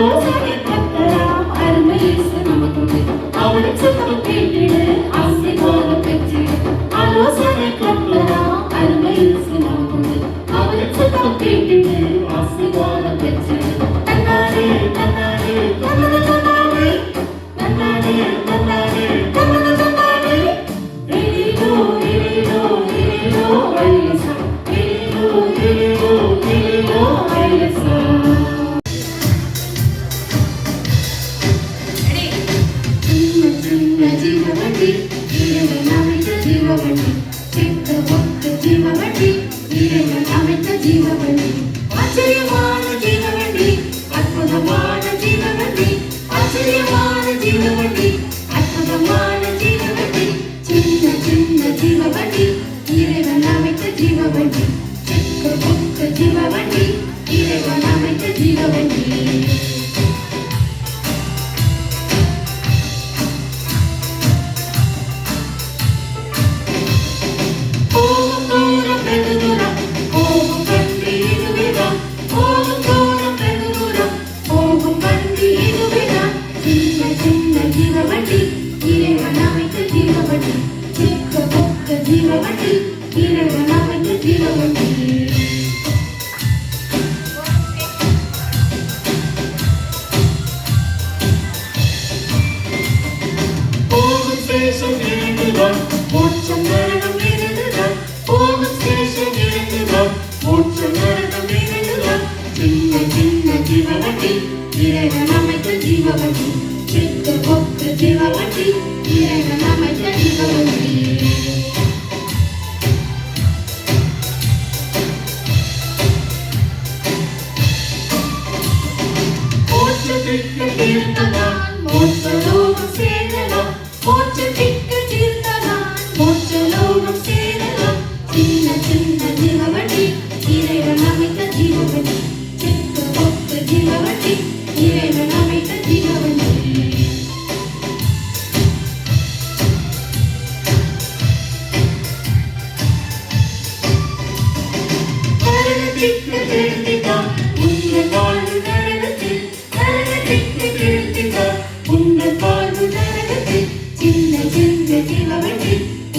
ஆலோசனை கத்தராம் அருமை இயேசு நமக்குண்டு அவரின் சித்தம் கேட்டிடு ஆசீர்வாதம் பெற்றிடு ஆலோசனை கத்தராம் அருமை இயேசு நமக்குண்டு அவரின் சித்தம் கேட்டிடு ஆசீர்வாதம் பெற்றிடு தன்னாரே தன்னாரே தன்னாரே தன்னாரே தன்னாரே தன்னாரே தன்னாரே எலிலோ எலிலோ எலிலோ ஐயசா எலிலோ எலிலோ எலிலோ ஐயசா ஜீவவண்டி இறைவன் அமைத்த ஜீவவண்டி சித்த பக்த ஜீவவண்டி இறைவன் அமைத்த ஜீவவண்டி ஆச்சரியமான ஜீவவண்டி அற்புதமான ஜீவவண்டி ஆச்சரியமான ஜீவவண்டி அற்புதமான ஜீவவண்டி சின்ன சின்ன ஜீவவண்டி இறைவன் அமைத்த ஜீவவண்டி சித்த பக்த ஜீவவண்டி இறைவன் அமைத்த ஜீவவண்டி ஜீவவண்டி இறைவன் அமைத்த ஜீவவண்டி சிக்க பொக்க ஜீவவண்டி இறைவன் அமைத்த ஜீவவண்டி போகும் சேஷம் இறங்குதான் மோட்சம் நரகம் இறங்குதான் போகும் சேஷம் இறங்குதான் மோட்சம் நரகம் இறங்குதான் சின்ன சின்ன ஜீவவண்டி இறைவன் அமைத்த ஜீவவண்டி சித்த பொக்க ஜீவவண்டி இறைவன் அமைத்த ஜீவவண்டி மோட்சத்திற்கு தீர்த்ததான் மோட்சலோகம் சேரலாம் மோட்சத்திற்கு தீர்த்ததான் மோட்சலோகம் சேரலாம் சின்ன சின்ன ஜீவவண்டி இறைவன் அமைத்த ஜீவவண்டி சித்த பொக்க ஜீவவண்டி இறைவன் அமைத்த ஜீவவண்டி நரகத்திற்கு திருத்திட்டான் உங்கள் வாழ்வு நரகத்தில் நரகத்திற்கு திருத்திட்டான் உங்கள் வாழ்வு நரகத்தில் சின்ன சின்ன ஜீவவண்டி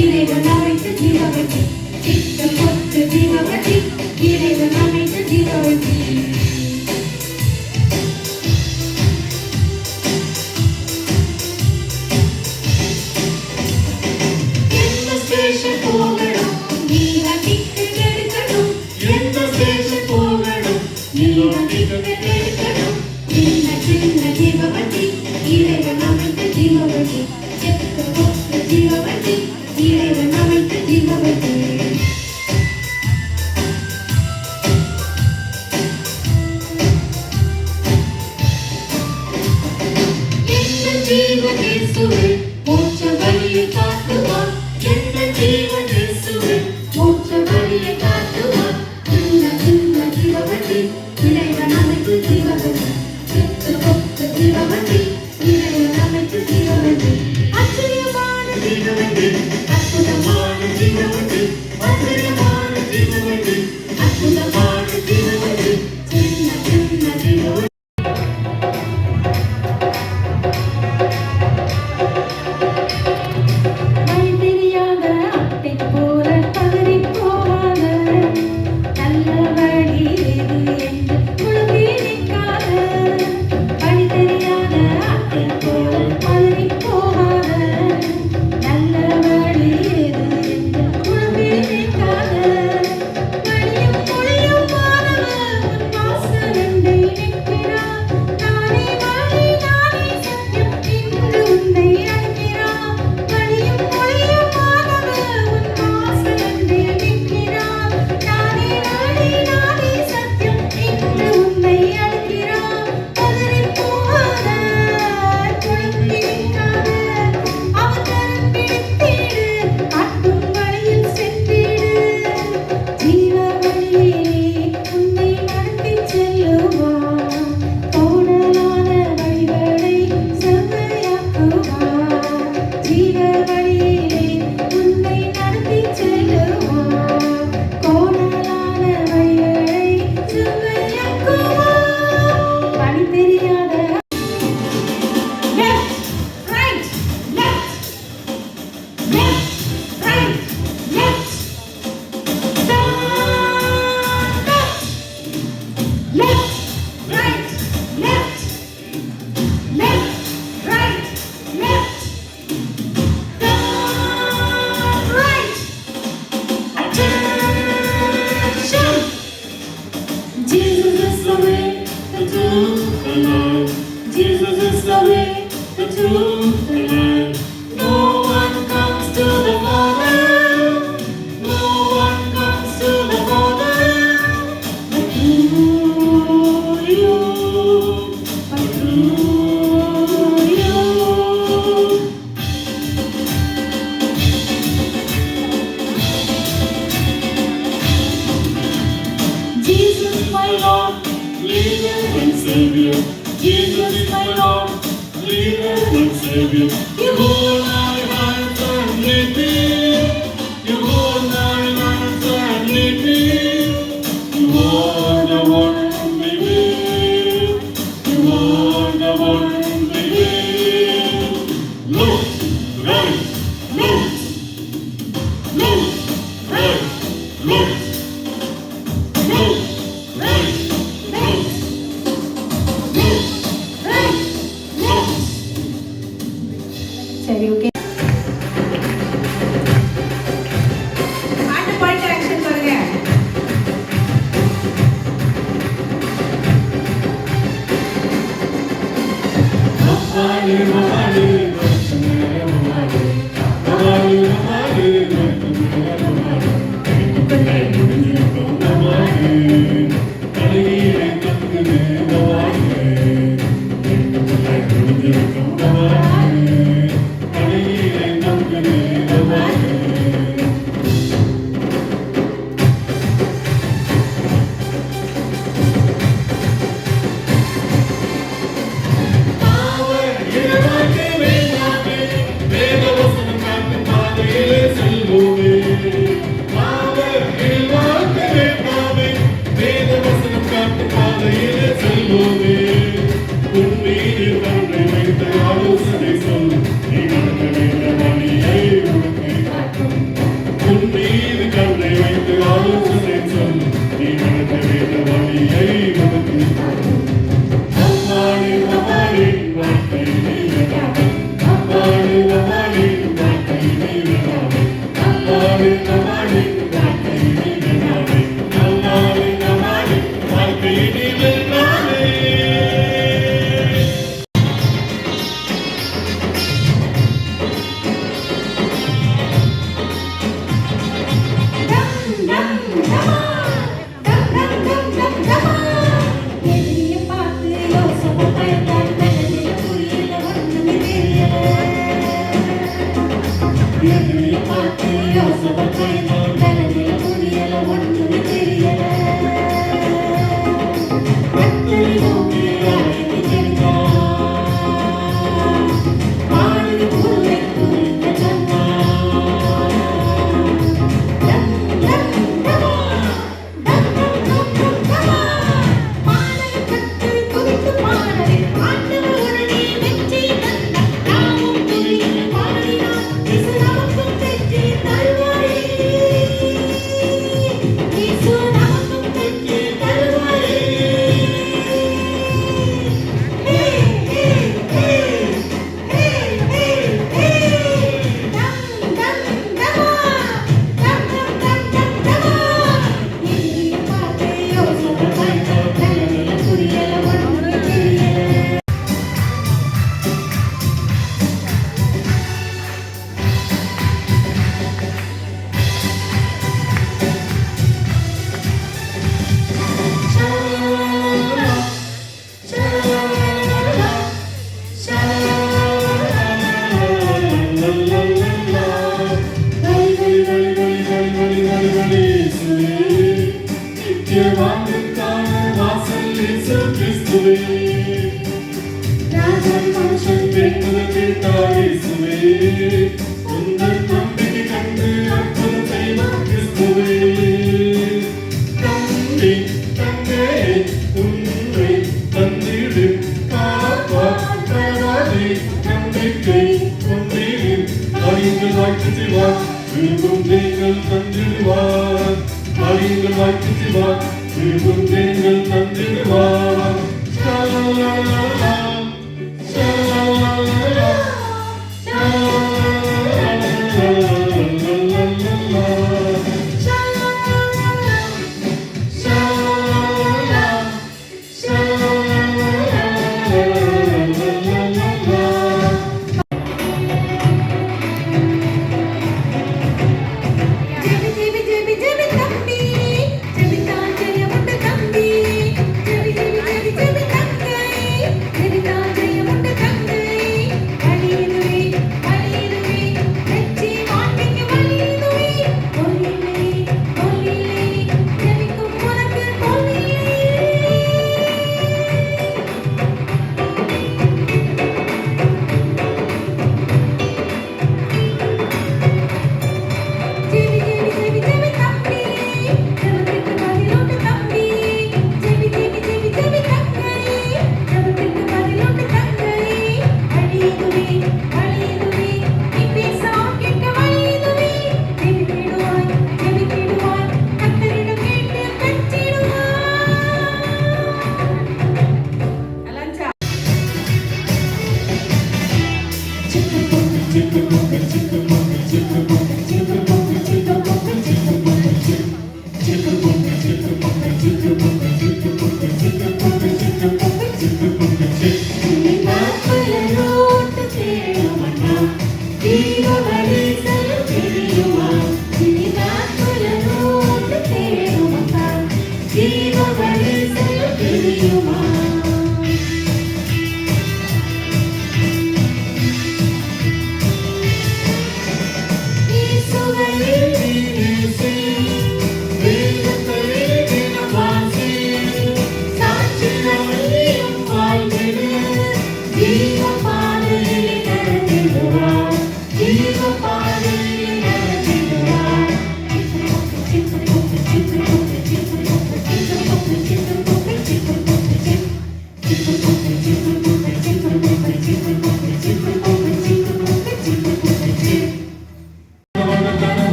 இறைவன் அமைத்த ஜீவவண்டி சித்த பொக்க ஜீவவண்டி இறைவன் அமைத்த ஜீவவண்டி போகணும் நீங்க டிக்கெட் எடுக்கணும் எந்த ஸ்டேஷன் போகணும் நீங்க டிக்கெட் எடுக்கணும் சின்ன சின்ன ஜீவவண்டி இறைவன் அமைத்த ஜீவவண்டி சித்த பொக்க ஜீவவண்டி இறைவன் அமைத்த ஜீவவண்டி எந்த ஜீவன் இயேசுவே மோட்ச வழியை காட்டுவார் எந்த ஜீவன் இயேசுவே மோட்ச வழியை காட்டுவார் சின்ன சின்ன ஜீவவண்டி இறைவன் அமைத்த ஜீவவண்டி சித்த பொக்க ஜீவவண்டி இறைவன் அமைத்த ஜீவவண்டி ஆச்சரியமான ஜீவவண்டி அற்புதமான ஜீவவண்டி ஆச்சரியமான ஜீவவண்டி அற்புதமான ஜீவவண்டி சின்ன சின்ன ஜீவவண்டி Savior. Jesus is my Lord, leader and Savior. You hold my hands and lead me. You hold my hands and lead me. You are the one we will. You are the one we will. Look, right, look, look, right, look, look, right, look, look, right, look. சரி okay பாட்டு பாட்டு action பாருங்க Mawali, mawali, mawali, mawali, mawali,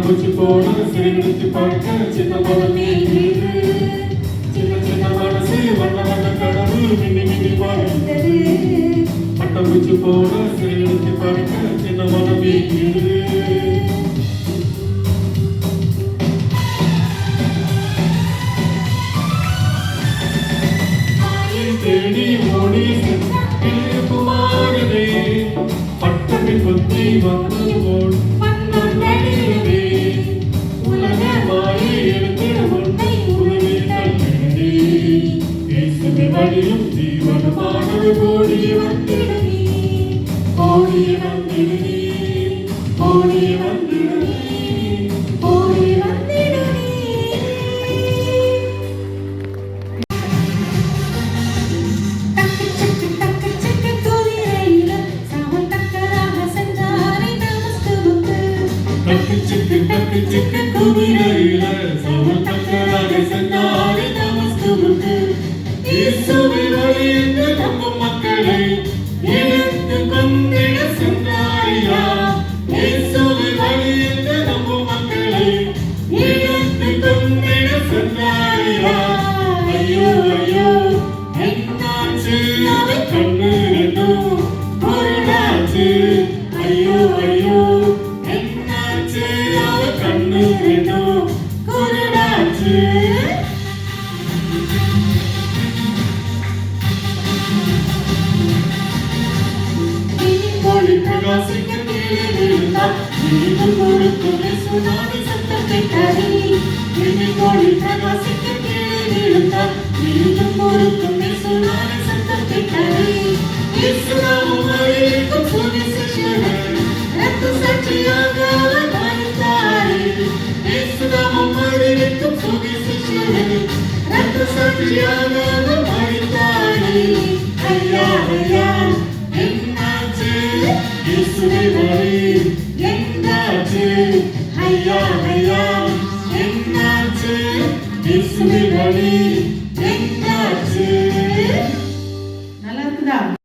பட்டாம்பூச்சி போல சிறைபிடித்து பார்க்க சின்ன மனமே ஏது சின்ன சின்ன மனசு வண்ண வண்ண கடவு மின்னி மின்னி வாழ்ந்தது பட்டாம்பூச்சி போல சிறைபிடித்து பார்க்க சின்ன மனமே ஏது தேடி ஓடி குமாரனே பட்டமின் புத்தி வந்து போல் நடிகவே உலக மாயை எடுத்திட உன்னை உலகை தள்ளிடவே இயேசுவே வழியும் ஜீவனமானது ஓடி வந்திடவே ஓடி வந்திடவே ஓடி வந்திடவே ஓடி வந்திடவே டக்கு சிக்கு குதிரையில சவுல் தக்கராக சென்றாரே தமஸ்குவுக்கு இயேசுவை வழியென்று நம்பும் மக்களை இழுத்து கொண்டிட சென்றாரியா இயேசுவை வழியென்று நம்பும் மக்களை இழுத்து கொண்டிட சென்றாரியா ஐயோ ஐயோ என்னாச்சு அவன் கண்ணு ரெண்டும் குருடாச்சு ஐயோ ஐயோ கண்ணு ரெண்டும் குருடாச்சு ஒளி பிரகாசிக்க தேடி விழுந்தார் நீ கொடுக்கும் சுனாமி